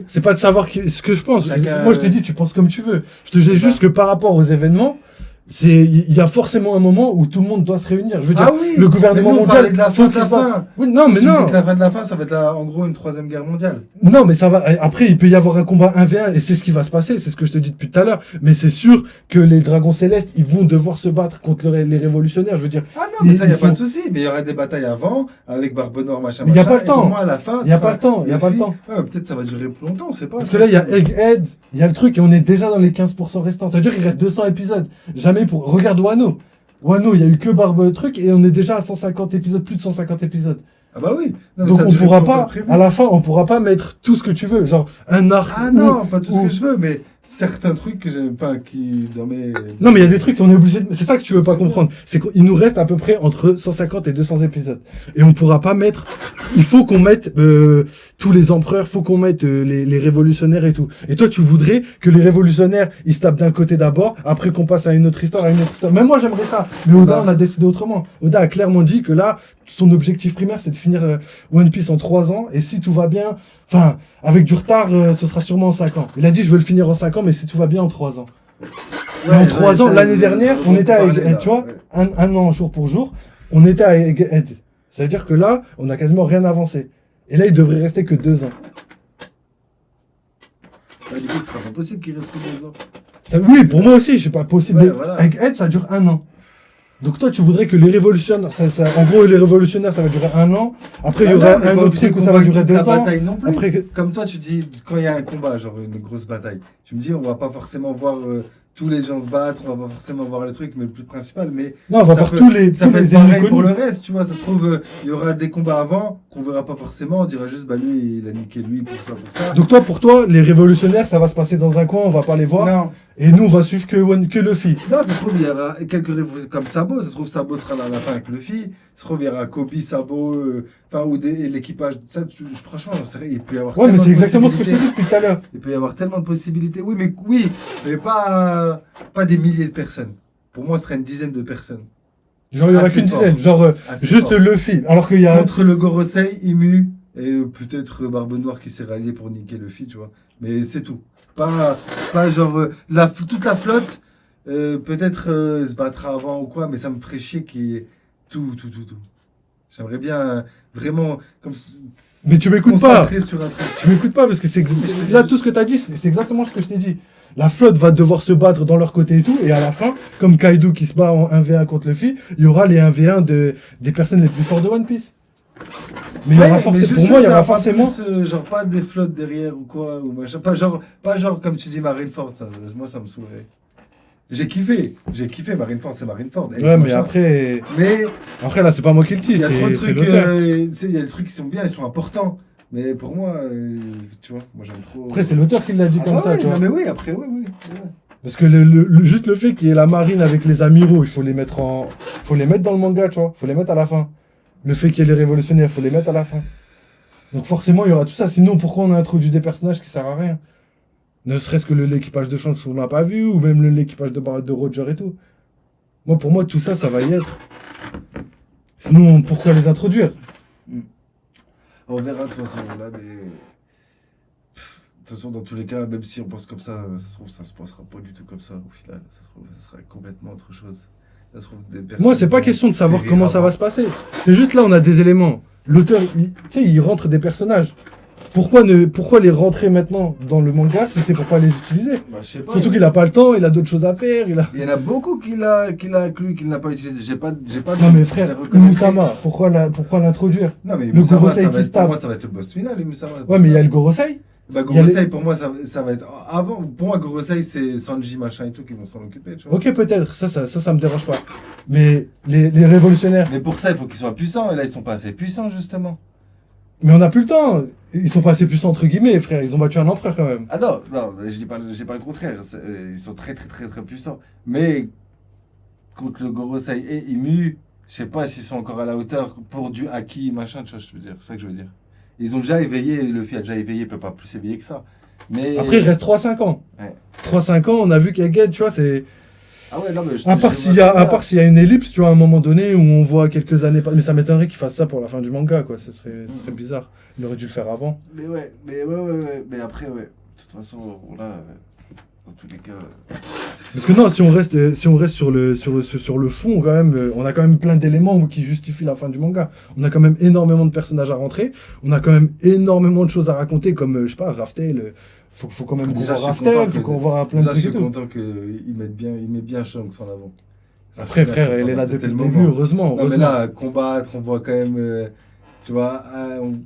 c'est pas de savoir ce que je pense. Moi, je t'ai dit, tu penses comme tu veux. Je te dis juste que par rapport aux événements, il y a forcément un moment où tout le monde doit se réunir. Je veux dire, Ah oui, le gouvernement mais nous, on mondial. parlait de la faut fin de qu'il la se batte. fin. Oui, non, mais Tu me dis non. que la fin de la fin, ça va être en gros une 3e guerre mondiale. Non, mais ça va. Après, il peut y avoir un combat 1v1 et c'est ce qui va se passer. C'est ce que je te dis depuis tout à l'heure. Mais c'est sûr que les dragons célestes, ils vont devoir se battre contre les révolutionnaires. Je veux dire, Ah non, mais ça, il n'y a Ils pas de sont- souci. Mais il y aurait des batailles avant, avec Barbe Noire, machin, Mais y a machin. pas le Et temps. pour moi, à la fin, Il y a ça pas sera le temps, il y a pas le film. temps. Ouais, peut-être ça va durer plus longtemps, on sait pas. parce que là, il y a Egghead, il y a le truc et on est déjà dans les 15% restants. Ça veut dire qu'il reste 200 épisodes. Jamais pour. Regarde Wano. Wano, il y a eu que Barbe truc et on est déjà à 150 épisodes, plus de 150 épisodes. Ah bah oui. Non, mais Donc ça a on duré pourra plus longtemps pas, que prévu. à la fin, on pourra pas mettre tout ce que tu veux. Genre un arc. Ah non, pas tout ce ou- que je veux, mais certains trucs que j'aime pas, qui dans mes. Non, mais il y a des trucs, on est obligé de... C'est ça que tu veux pas comprendre. C'est qu'il nous reste à peu près entre 150 et 200 épisodes. Et on pourra pas mettre... Il faut qu'on mette tous les empereurs, faut qu'on mette les révolutionnaires et tout. Et toi, tu voudrais que les révolutionnaires, ils se tapent d'un côté d'abord, après qu'on passe à une autre histoire, Même moi, j'aimerais ça. Mais Oda, Bah. on a décidé autrement. Oda a clairement dit que là, son objectif primaire, c'est de finir One Piece en 3 ans. Et si tout va bien... Enfin, avec du retard, ce sera sûrement en 5 ans. Il a dit, je veux le finir en 5 ans, mais si tout va bien, en 3 ans. Mais en 3 ans, l'année dernière, on était à Egghead, tu vois, un an jour pour jour, on était à Egghead. Ça veut dire que là, on a quasiment rien avancé. Et là, il devrait rester que 2 ans. Du coup, ce sera pas possible qu'il reste que 2 ans. Oui, pour moi aussi, c'est pas possible. Ouais, mais voilà. Egghead, ça dure 1 an. Donc toi, tu voudrais que les révolutionnaires, en gros, les révolutionnaires, ça va durer 1 an. Après, il y aura un autre truc où ça va durer 2 la ans. bataille non plus. Après, Comme toi, tu dis, quand il y a un combat, genre une grosse bataille, tu me dis, on va pas forcément voir tous les gens se battre, on va pas forcément voir les trucs, mais le plus principal, mais non, on va ça voir peut- tous les ça tous peut les être ennemis pareil pour connus. le reste, tu vois, ça se trouve, il y aura des combats avant qu'on verra pas forcément, on dira juste, bah lui, il a niqué lui pour ça. Donc toi, pour toi, les révolutionnaires, ça va se passer dans un coin, on va pas les voir. Non, Et nous, on va suivre que Luffy. non, ça se trouve, il y aura quelques révolutions comme Sabo, ça se trouve, Sabo sera là à la fin avec Luffy, ça se trouve, il y aura Kobe, Sabo, enfin, ou et l'équipage, ça, franchement, j'en sais rien, il peut y avoir Ouais, mais tellement c'est de exactement ce que je te dis possibilités. depuis tout à l'heure. Il peut y avoir tellement de possibilités. Oui, mais pas des milliers de personnes. Pour moi, ce serait une dizaine de personnes. Genre, il y aura Assez qu'une fort. dizaine. Genre, Assez juste fort. Luffy. Alors qu'il y a. Contre le Gorosei, Imu, et peut-être Barbe Noire qui s'est rallié pour niquer Luffy, tu vois. Mais c'est tout. Pas genre toute la flotte, peut-être se battra avant ou quoi, mais ça me ferait chier qu'il y ait tout. J'aimerais bien vraiment comme Mais tu m'écoutes pas. concentrer sur un truc. Tu m'écoutes pas parce que c'est. C'est- Là, tout ce que t'as dit, c'est exactement ce que je t'ai dit. La flotte va devoir se battre dans leur côté et tout. Et à la fin, comme Kaido qui se bat en 1v1 contre Luffy, il y aura les 1v1 des personnes les plus fortes de One Piece. Mais il y aura Ouais, forcément. juste Pour moi, il y ça, aura pas forcément. plus, genre pas des flottes derrière ou quoi, ou machin. Pas genre comme tu dis Marineford, ça, moi ça me saoulerait. J'ai kiffé Marineford, c'est Marineford. Ouais, mais après. Mais Après, là, c'est pas moi qui le dis. il y a trop de C'est trucs, l'auteur. tu sais, il y a des trucs qui sont bien, ils sont importants. Mais pour moi, tu vois, moi j'aime trop. Après, c'est l'auteur qui l'a dit Ah comme bah ça, ouais, tu vois. non, mais oui, après, oui. Ouais. Parce que juste le fait qu'il y ait la marine avec les amiraux, il faut les mettre faut les mettre dans le manga, tu vois. Faut les mettre à la fin. Le fait qu'il y ait les révolutionnaires, faut les mettre à la fin. Donc forcément, il y aura tout ça. Sinon, pourquoi on a introduit des personnages qui servent à rien? Ne serait-ce que l'équipage de Shanks, on l'a pas vu, ou même l'équipage de Roger et tout. Pour moi, tout ça, ça va y être. Sinon, pourquoi les introduire? On verra de toute façon, là, mais. De toute façon, dans tous les cas, même si on pense comme ça se trouve, ça se passera pas du tout comme ça au final. Ça se trouve, ça sera complètement autre chose. Ça se trouve, des personnes Moi, c'est pas vont question de savoir périr comment ça avant. va se passer. C'est juste là, on a des éléments. L'auteur, tu sais, il rentre des personnages. Pourquoi les rentrer maintenant dans le manga si c'est pour pas les utiliser? Bah, je sais pas. Surtout qu'il a pas le temps, il a d'autres choses à faire, il a... Il y en a beaucoup qu'il a inclus, qu'il n'a pas utilisé. J'ai pas Non mais je frère, les reconnaîtrai. Musama, pourquoi l'introduire? Non mais le Musama, Gorosei ça qui va se être, pour tape. moi, ça va être le boss final, le Musama. Ouais mais il y a le Gorosei. Bah il y a Gorosei, les- pour moi, ça va être avant. Pour moi, Gorosei, c'est Sanji, machin et tout qui vont s'en occuper, tu vois. Ok peut-être, ça me dérange pas. Mais les révolutionnaires, Mais pour ça, il faut qu'ils soient puissants. Et là, ils sont pas assez puissants, justement. mais on n'a plus le temps. Ils sont pas assez puissants entre guillemets, frère, ils ont battu un empereur quand même. Ah non, je dis pas le contraire. Ils sont très puissants. Mais contre le Gorosei et Imu, je sais pas s'ils sont encore à la hauteur pour du Haki, machin, tu vois, je veux dire. C'est ça que je veux dire. Ils ont déjà éveillé, Luffy a déjà éveillé, il peut pas plus éveiller que ça. Mais... Après il reste 3-5 ans. Ouais. 3-5 ans, on a vu qu'Egghead, tu vois, c'est... Ah ouais, non, mais je À part s'il y a une ellipse, tu vois, à un moment donné où on voit quelques années... Mais ça m'étonnerait qu'il fasse ça pour la fin du manga, quoi. Ce serait bizarre. Il aurait dû le faire avant. Mais ouais. Mais après, ouais. De toute façon, là, dans tous les cas. Parce que non, si on reste sur le fond, quand même, on a quand même plein d'éléments qui justifient la fin du manga. On a quand même énormément de personnages à rentrer. On a quand même énormément de choses à raconter, comme, je sais pas, Raftail. Faut quand même Déjà, voir je suis content Raftail, faut que- qu'on voit plein de Déjà, je trucs suis et tout. content qu'il met bien Shanks en avant. Ça Après, fait bien frère, content, il est là c'était depuis le le début, moment. heureusement. Non, mais heureusement. là, combattre, on voit quand même. Tu vois,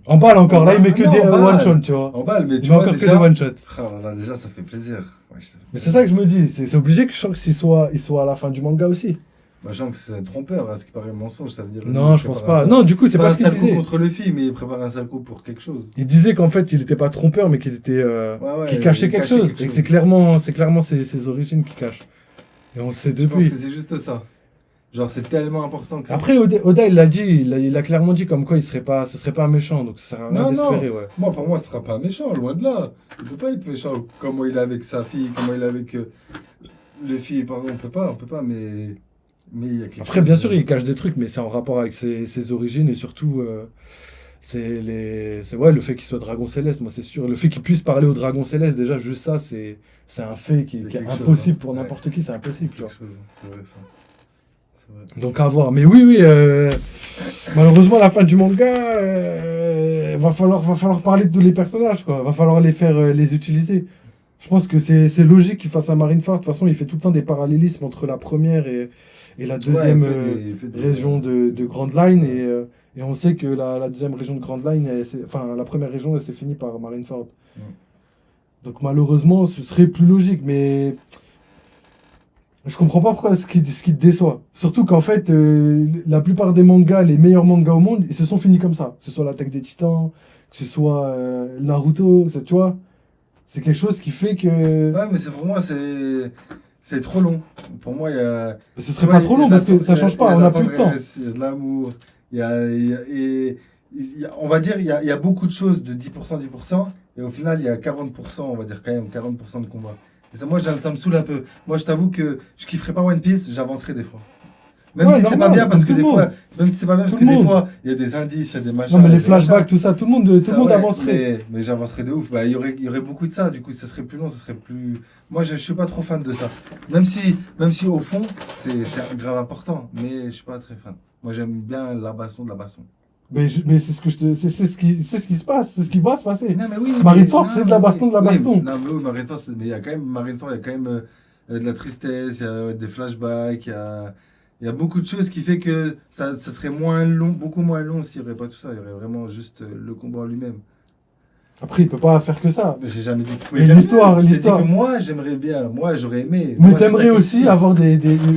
En balle encore, là, il met que Non, des en balle. one-shot, tu vois. en balle, mais Il tu met vois encore que déjà. des one-shot. Ah, là, déjà, ça fait plaisir. Ouais, ça fait Mais plaisir. c'est ça que je me dis, c'est obligé que Shanks il soit à la fin du manga aussi. Bah, Shanks, c'est un trompeur, à ce qui paraît mensonge, ça veut dire. Non, lui, je pense prépare pas. un Non, du coup, c'est pas pas un ce qu'il sale coup disait. contre le film, mais il prépare un sale coup pour quelque chose. Il disait qu'en fait, il était pas trompeur, mais qu'il était, Ouais, qu'il cachait il quelque cachait chose. quelque Et que chose. c'est clairement ses origines qu'il cache. Et on le sait Je pense depuis. que c'est juste ça. Genre, c'est tellement important que ça. Après, Oda, il l'a dit, il a clairement dit comme quoi ce serait pas un méchant, donc ça sert à rien Non, d'espérer, ouais. Moi, pour moi, ce sera pas méchant, loin de là. Il peut pas être méchant. Comment il est avec sa fille, comment il est avec les filles, pardon, on peut pas, mais il y a quelque Après, chose. bien sûr, il cache des trucs, mais c'est en rapport avec ses origines et surtout, c'est le fait qu'il soit dragon céleste, moi c'est sûr. Le fait qu'il puisse parler au dragon céleste, déjà, juste ça, c'est un fait qui Il y a est quelque chose, impossible hein. pour n'importe qui, c'est impossible, tu vois. Quelque chose, c'est vrai ça. C'est vrai. Donc à voir. Mais oui, malheureusement, la fin du manga, va falloir parler de tous les personnages, quoi. Va falloir les faire, les utiliser. Je pense que c'est logique qu'il fasse un Marineford. De toute façon, il fait tout le temps des parallélismes entre la première et la deuxième Ouais, il fait des- région de Grand Line. Et on sait que la deuxième région de Grand Line, enfin, la première région, elle s'est finie par Marineford. Mm. Donc malheureusement, ce serait plus logique. Mais je comprends pas pourquoi ce qui te déçoit. Surtout qu'en fait, la plupart des mangas, les meilleurs mangas au monde, ils se sont finis comme ça. Que ce soit l'Attaque des Titans, que ce soit Naruto, tu vois. C'est quelque chose qui fait que... Ouais, mais pour moi, c'est trop long. Pour moi, il y a. Mais ce serait pas trop long parce que ça change pas, on a plus le temps. Il y a de l'amour, on va dire, il y a beaucoup de choses de 10%, 10%, et au final, il y a 40%, on va dire quand même, 40% de combat. Et ça, moi, ça me saoule un peu. Moi, je t'avoue que je kifferais pas One Piece, j'avancerai des fois. Même Ouais, si c'est pas normal, bien, parce que comme des tout le fois, monde. même si c'est pas bien, parce Tout que le des monde. fois, il y a des indices, il y a des machins. Non, mais il y a les des machins. flashbacks, tout ça, tout le monde Ça, monde ouais, avancerait. mais j'avancerais de ouf. Bah, il y aurait beaucoup de ça, du coup, ça serait plus long, ça serait plus. Moi, je suis pas trop fan de ça. Même si au fond, c'est grave important, mais je suis pas très fan. Moi, j'aime bien la baston de la baston. Mais c'est ce que c'est ce qui se passe, c'est ce qui va se passer. Non, mais oui. Marineford, non, c'est de la mais baston, de la oui, baston. Non, mais oui, Marineford, mais il y a quand même Marineford, il y a quand même de la tristesse, il y a des flashbacks, il y a beaucoup de choses qui fait que ça serait moins long, beaucoup moins long s'il n'y aurait pas tout ça. Il y aurait vraiment juste le combat en lui-même. Après, il peut pas faire que ça. Mais j'ai jamais dit que. Et l'histoire, Je t'ai dit l'histoire. que moi, j'aimerais bien. Moi, j'aurais aimé. Mais Moi, c'est ça t'aimerais que aussi je dis. avoir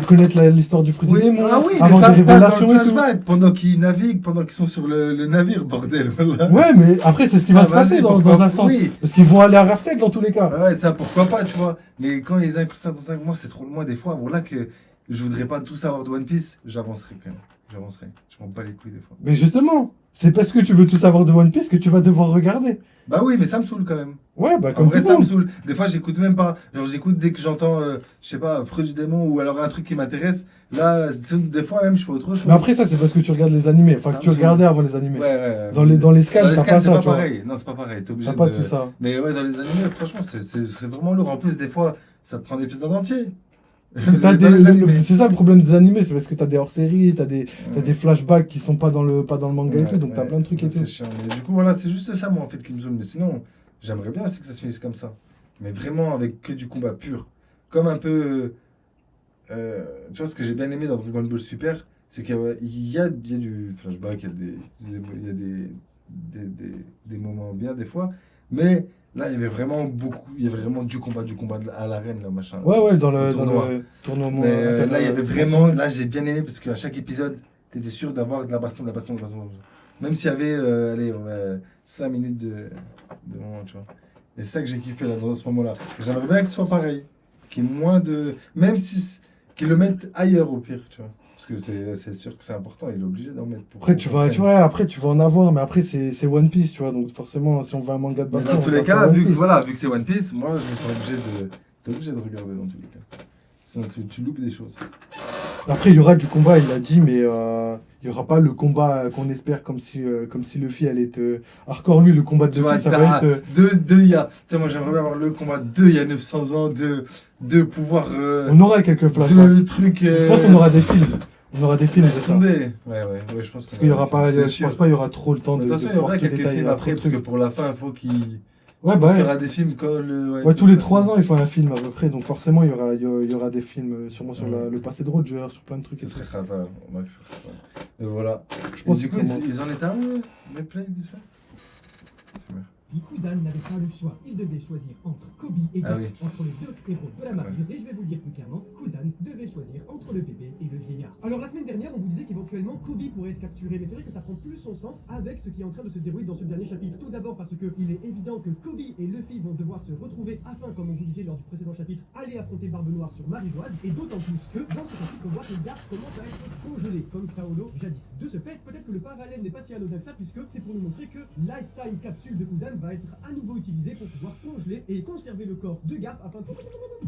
connaître l'histoire du fruit du Oui, démon, ah oui, avoir mais des pas dans révélations le et tout. flashback, pendant qu'ils naviguent, pendant qu'ils sont sur le navire, bordel. Voilà. Ouais, mais après, c'est ce qui Ça va se passer vas-y, dans pourquoi- un sens. oui. Parce qu'ils vont aller à Raftel dans tous les cas. Ouais, ça, pourquoi pas, tu vois. Mais quand ils incluent ça dans un mois, c'est trop loin des fois. Voilà que je voudrais pas tout savoir de One Piece, j'avancerai quand même. J'avancerai. Je m'en bats les couilles des fois. Mais justement, c'est parce que tu veux tout savoir de One Piece que tu vas devoir regarder. Bah oui, mais ça me saoule quand même. Ouais, bah En comme vrai, tout ça le me monde. saoule. Des fois, j'écoute même pas. Genre, j'écoute dès que j'entends, je sais pas, Fruit du démon ou alors un truc qui m'intéresse. Là, des fois même, je fais autre chose. Mais après, ça, c'est parce que tu regardes les animés. Enfin, Ça que tu me saoule. regardais avant les animés. Ouais. Dans les scans, Dans les t'as scans, pas c'est ça, pas tu vois. pareil. Non, c'est pas pareil. T'es obligé T'as pas de. tout ça. Mais ouais, dans les animés, franchement, c'est vraiment lourd. En plus, des fois, ça te prend l'épisode entier. T'as Dans les animés. c'est ça le problème des animés, c'est parce que t'as des hors-séries, t'as des flashbacks qui sont pas dans le manga et tout, donc t'as plein de trucs et tout. C'est chiant. Mais du coup, voilà, c'est juste ça, moi, en fait, qui me saoule. Mais sinon, j'aimerais bien aussi que ça se finisse comme ça. Mais vraiment avec que du combat pur. Comme un peu. Tu vois, ce que j'ai bien aimé dans Dragon Ball Super, c'est qu'il y a du flashback, il y a des moments bien des fois. Mais là, il y avait vraiment du combat à l'arène, là, machin. Ouais, dans le tournoi. tournoi. Mais là, il y avait vraiment. Là, j'ai bien aimé parce qu'à chaque épisode, t'étais sûr d'avoir de la baston. Même s'il y avait, 5 minutes de moment, tu vois. Et c'est ça que j'ai kiffé là, dans ce moment-là. J'aimerais bien que ce soit pareil. Qu'il y ait moins de. Même si. Qu'ils le mettent ailleurs au pire, tu vois. Parce que c'est sûr que c'est important, il est obligé d'en mettre. Après, tu vas en avoir, mais après, c'est One Piece, tu vois. Donc, forcément, si on veut un manga de Mais baston. dans on tous va les faire cas, One vu Piece. que c'est One Piece, moi je me sens obligé de regarder dans tous les cas. Sinon, tu loupes des choses. Après, il y aura du combat, il l'a dit, mais il n'y aura pas le combat qu'on espère, comme si Luffy allait être hardcore. Lui, le combat de Tu vois, Luffy, ça va être. deux, il y a. Tu sais, moi, j'aimerais bien avoir le combat 2 il y a 900 ans, de pouvoir. On aura quelques flashbacks. Deux trucs. Je pense qu'on aura des films. On aura des films de Laisse ça. tomber. Ouais, je pense Parce qu'il y aura pas, c'est je sûr. pense pas, il y aura trop le temps De de. toute façon, de il y aura pouvoir tout quelques détailler, films il y a après, trop de parce que trucs. pour la fin, il faut qu'il. Ouais, Parce qu'il y ouais. aura des films comme Ouais, tous les 3 ans, il faut un film à peu près. Donc forcément, il y aura des films sûrement sur le passé de Roger, sur plein de trucs. Ce et tout. serait khata. Ouais, ce serait khata. Et voilà. Je Et pense du qu'il coup, commence. ils en étaient un, le play, vite fait. C'est bien. Puis Kuzan n'avait pas le choix. Il devait choisir entre Kobe et Ah Garp, oui. entre les deux héros de C'est la marine. Et je vais vous le dire plus clairement, Kuzan devait choisir entre le bébé et le vieillard. Alors la semaine dernière, on vous disait qu'éventuellement Kobe pourrait être capturé, mais c'est vrai que ça prend plus son sens avec ce qui est en train de se dérouler dans ce dernier chapitre. Tout d'abord parce que il est évident que Kobe et Luffy vont devoir se retrouver afin, comme on vous disait lors du précédent chapitre, aller affronter Barbe Noire sur Marie-Joise. Et d'autant plus que dans ce chapitre, on voit que Garp commence à être congelé, comme Saolo jadis. De ce fait, peut-être que le parallèle n'est pas si anodin que ça, puisque c'est pour nous montrer que l'Ice-Time capsule de Kuzan va être à nouveau utilisée pour pouvoir congeler et conserver le corps de Garp afin de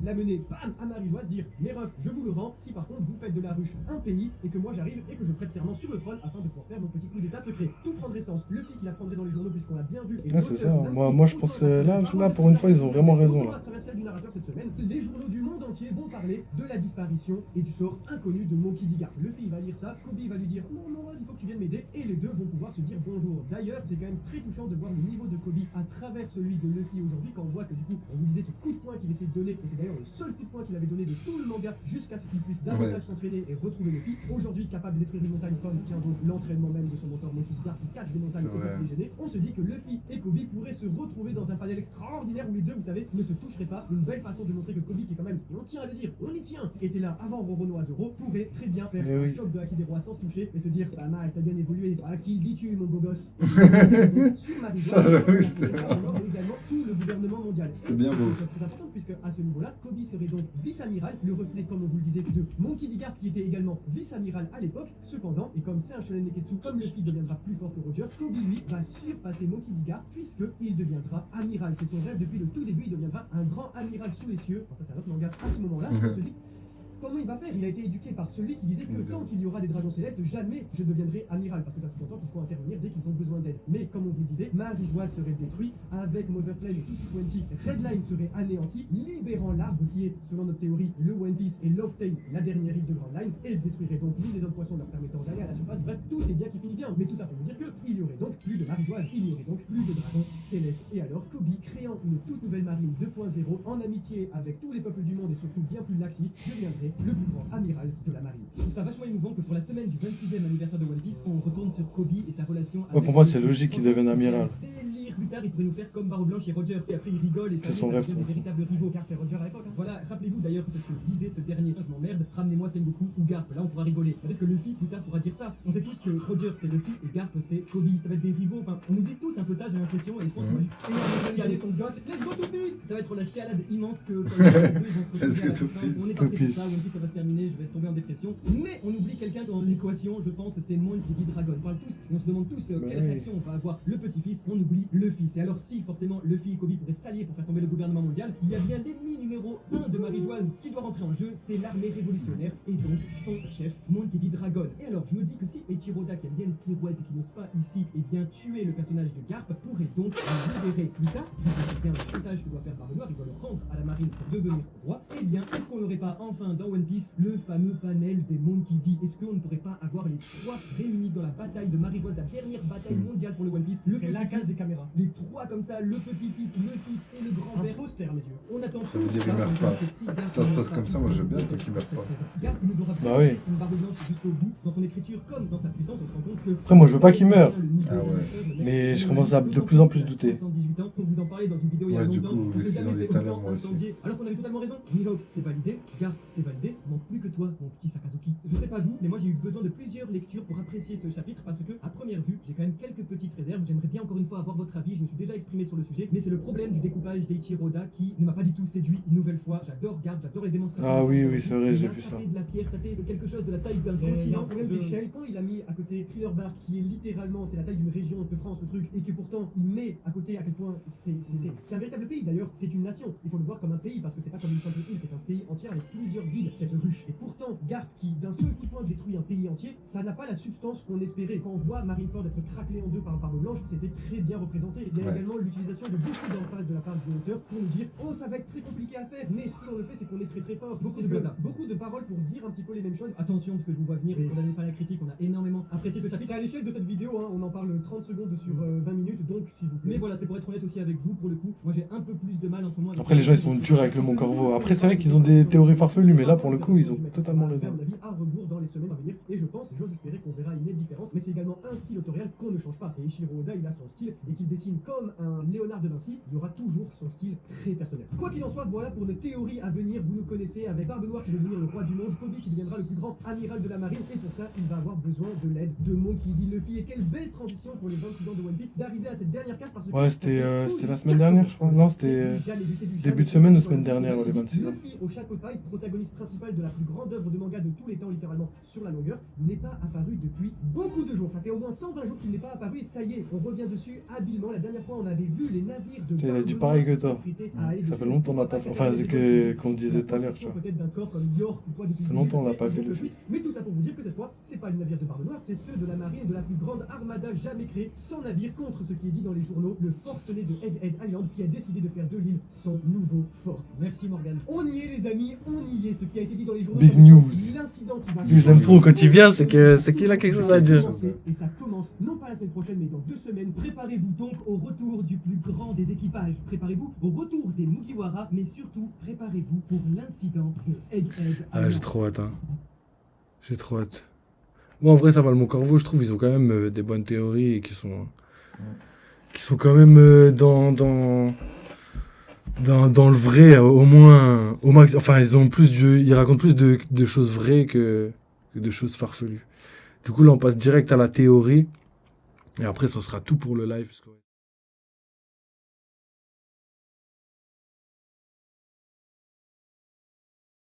l'amener bam à Marie-Joise, dire mes refs, je vous le rends si par contre vous faites de la ruche un pays et que moi j'arrive et que je prête serment sur le trône afin de pouvoir faire mon petit coup d'état secret. Tout prendrait sens. Luffy qui l'apprendrait dans les journaux puisqu'on l'a bien vu. Et Ouais, c'est ça. Moi, je pense là, pour une fois, ils ont vraiment raison. à Là. travers celle du narrateur cette semaine, les journaux du monde entier vont parler de la disparition et du sort inconnu de Monkey D. Garp. Luffy va lire ça, Kobe va lui dire non, il faut que tu viennes m'aider et les deux vont pouvoir se dire bonjour. D'ailleurs, c'est quand même très touchant de voir le niveau de Kobe à travers celui de Luffy aujourd'hui quand on voit que du coup, on vous disait ce coup de poing qu'il essaie de donner et c'est d'ailleurs le seul coup de poing qu'il avait donné de tout le manga jusqu'à ce qu'il puisse davantage s'entraîner et retrouver Luffy. Aujourd'hui, capable de détruire une montagne comme tient donc l'entraînement même de son mentor Monkey D. Garp qui casse des montagnes C'est comme vrai. des déjeuner. On se dit que Luffy et Kobe pourraient se retrouver dans un panel extraordinaire où les deux, vous savez, ne se toucheraient pas. Une belle façon de montrer que Kobe, qui est quand même, et on tient à le dire, on y tient, qui était là avant Roronoa Zoro, pourrait très bien faire Eh un oui. choc de Haki des Rois sans se toucher et se dire pas mal, t'as bien évolué. À qui dis-tu, mon beau gosse? Sur Marie-Joise, Ça, j'avoue, c'était mais également tout le gouvernement mondial. C'était bien beau. C'est très important puisque à ce niveau-là, Kobe serait donc vice-amiral, le reflet, comme on vous le disait, de Monkey D. Garp qui était également vice-amiral à l'époque. Cependant, et comme c'est un shonen neketsu, comme Luffy deviendra plus fort que Roger, Kobe lui va surpasser Monkey D. Garp puisqu'il deviendra amiral. C'est son rêve depuis le tout début, il deviendra un grand amiral sous les cieux. Enfin, ça c'est un autre manga. À ce moment-là, on se dit comment il va faire? Il a été éduqué par celui qui disait que tant qu'il y aura des dragons célestes, jamais je deviendrai amiral, parce que ça sous-entend qu'il faut intervenir dès qu'ils ont besoin d'aide. Mais comme on vous le disait, Marie-Joise serait détruit, avec Mother Flame et Tutti Quanti, Redline serait anéanti, libérant l'arbre qui est, selon notre théorie, le One Piece et Love Tale, la dernière île de Grand Line, et détruirait donc l'île des hommes poissons leur permettant d'aller à la surface. Bref, tout est bien qui finit bien, mais tout ça pour vous dire qu'il y aurait donc plus de Marie-Joise, il y aurait donc plus de dragons célestes. Et alors, Kobe, créant une toute nouvelle marine 2.0, en amitié avec tous les peuples du monde et surtout bien plus laxiste, deviendrait le plus grand amiral de la marine. Je trouve ça vachement émouvant que pour la semaine du 26e anniversaire de One Piece, on retourne sur Kobe et sa relation avec... pour moi, c'est logique qu'il devienne amiral. Délire, plus tard, il pourrait nous faire comme Barbe Blanche et Roger, et après il rigole et C'est son rêve, des ça. véritables rivaux, Garp et Roger à l'époque. Hein. Voilà, rappelez-vous d'ailleurs, c'est ce que disait ce dernier, je m'emmerde, ramenez-moi Sengoku ou Garp, là on pourra rigoler. Peut-être que Luffy plus tard pourra dire ça. On sait tous que Roger c'est Luffy et Garp c'est Kobe. Ça va être des rivaux, enfin, on oublie tous un peu ça, j'ai l'impression, et je pense que moi, je aller son gosse, let's go to peace. Ça va être la chialade immense que quand les deux vont se Let's retrouver à la go to fin. peace. On est pas prêt pour ça, One Piece ça va se terminer, je vais tomber en dépression. Mais on oublie quelqu'un dans l'équation, je pense, c'est Monkey D. Dragon. On parle tous et on se demande tous quelle oui. réaction on va avoir le petit-fils, on oublie le fils. Et alors si forcément Luffy et Kobe pourraient s'allier pour faire tomber le gouvernement mondial, il y a bien l'ennemi numéro 1 de Marie-Joise qui doit rentrer en jeu, c'est l'armée révolutionnaire et donc son chef Monkey D. Dragon. Et alors je me dis que si Eiichiro Oda qui aime bien les pirouettes et qui n'ose pas ici et bien tuer le personnage de Garp pourrait donc le libérer plus tard, vu que c'est bien le chantage que doit faire Barbe Noire, il doit le rendre à la marine pour devenir roi. Eh bien, est-ce qu'on n'aurait pas enfin dans One Piece le fameux panel des Monkey D? Est-ce qu'on ne pourrait pas avoir les trois réunis dans la bataille de Marie-Joise, la dernière bataille mondiale pour le One Piece? Le la petit-fils, case des caméras. les trois comme ça, le petit-fils, le fils et le grand-père. Un poster, mes yeux. On attend Ça veut tous dire qu'il ça, meurt on pas. attend que si Garp Ça se ne passe meurt comme pas, ça, moi, il j'aime bien se tant qu'il meurt cette pas. raison. Garp nous aura Bah oui. une barbe blanche jusqu'au bout, dans son écriture comme dans sa puissance, on se rend compte que... Après, moi, je veux pas qu'il meure. Ah ouais. Mais je commence à de plus en plus douter. 78 ans, on vous en parlait dans une vidéo il y a Ouais, du longtemps. coup, on vu ce s'est qu'ils jamais ont dit fait tout à l'heure, autant moi aussi. incendier. Alors qu'on avait totalement raison. Mihawk, c'est validé. Garp, c'est validé. Manque plus que toi, mon petit Sakazuki. Je sais pas vous, mais moi j'ai eu besoin de plusieurs lectures pour apprécier ce chapitre parce que, à première vue, j'ai quand même quelques petites réserves. J'aimerais bien encore une fois avoir votre avis. je me suis déjà exprimé sur le sujet, mais c'est le problème du découpage d'Eiichiro Oda qui ne m'a pas du tout séduit une nouvelle fois. J'adore Garp, j'adore les démonstrations. Ah oui, de oui, c'est vrai, j'ai il a vu ça. tapé de la pierre, tapé de quelque chose de la taille d'un Il y a un continent, problème d'échelle. Quand il a mis à côté Thriller Bark, qui est littéralement, c'est la taille d'une région de France, le truc, et que pourtant il met à côté à quel point c'est un véritable pays. D'ailleurs, c'est une nation. Il faut le voir comme un pays parce que c'est pas comme une simple île, c'est un pays entier avec plusieurs villes, cette ruche. Et pourtant, Garp, qui d'un seul coup de poing détruit un pays entier, ça n'a pas la substance qu'on espérait. Quand on voit Marineford être craquelé en deux par Barbe Blanche, c'était très bien représenté. Il y a Ouais. également l'utilisation de beaucoup d'emphase de la part du auteur pour nous dire oh ça va être très compliqué à faire, mais si on le fait c'est qu'on est très très fort. Beaucoup de blabla, beaucoup de paroles pour dire un petit peu les mêmes choses. Attention parce que je vous vois venir et condamnez pas la critique, on a énormément apprécié ce chapitre. C'est à l'échelle de cette vidéo, hein, on en parle 30 secondes sur 20 minutes, donc s'il vous plaît. Mais voilà, c'est pour être honnête aussi avec vous pour le coup. Moi j'ai un peu plus de mal en ce moment. Après, les gens, ils sont durs avec le Mon Corvo. Après, c'est vrai qu'ils ont des théories farfelues, mais là, pour le coup, ils ont totalement raison. À mon avis, à rebours dans les semaines à venir, et je pense, j'ose espérer qu'on verra une nette différence, mais c'est également un style autorial qu'on ne change pas. Et Eiichiro Oda, il a son style, et qu'il dessine comme un Léonard de Vinci, il y aura toujours son style très personnel. Quoi qu'il en soit, voilà pour nos théories à venir, vous nous connaissez, avec Barbe Noire qui veut devenir le roi du monde, Kobe qui deviendra le plus grand amiral de la marine, et pour ça, il va avoir besoin de l'aide de Monkey D. Luffy, et quelle belle transition pour les 26 ans de One Piece d'arriver à cette dernière case parce que... Ouais, c'était la semaine dernière, je crois. Non, c'était début de semaine ou semaine dernière, les 26 ans. Luffy au chapeau de paille, protagoniste principal de la plus grande œuvre de manga de tous les temps, littéralement sur la longueur, n'est pas apparu depuis beaucoup de jours. Ça fait au moins 120 jours qu'il n'est pas apparu et ça y est, on revient dessus habilement. La dernière fois, on avait vu les navires de... Il a dit pareil que toi. Ça fait longtemps qu'on n'a pas fait. Enfin, c'est qu'on disait tout à l'heure, tu vois. Peut-être d'un corps comme York ou quoi depuis... Ça fait longtemps qu'on l'a pas fait, le film. Mais tout ça pour vous dire que cette fois, c'est pas le navire de Barbe Noire, c'est ceux de la marine de la plus grande armada jamais créée, sans navire, contre ce qui est dit dans les journaux, le forcené de Egghead Island qui a décidé de faire de l'île son nouveau fort. Merci Morgan. On y est les amis, on y est. Ce qui a été dit dans les journaux. Big news. L'incident qui va... Lui, j'aime trop quand il vient, c'est qu'il a quelque chose à dire. Et ça commence, non pas la semaine prochaine, mais dans 2 semaines. Préparez-vous donc au retour du plus grand des équipages. Préparez-vous au retour des Mugiwara, mais surtout, préparez-vous pour l'incident de Egghead. Ah, j'ai trop hâte, hein. J'ai trop hâte. Moi, en vrai, ça va, le Mon Corvo, je trouve, ils ont quand même des bonnes théories et qui sont quand même dans le vrai, au moins, au max. Enfin, ils racontent plus de choses vraies que de choses farfelues. Du coup, là, on passe direct à la théorie. Et après, ça sera tout pour le live.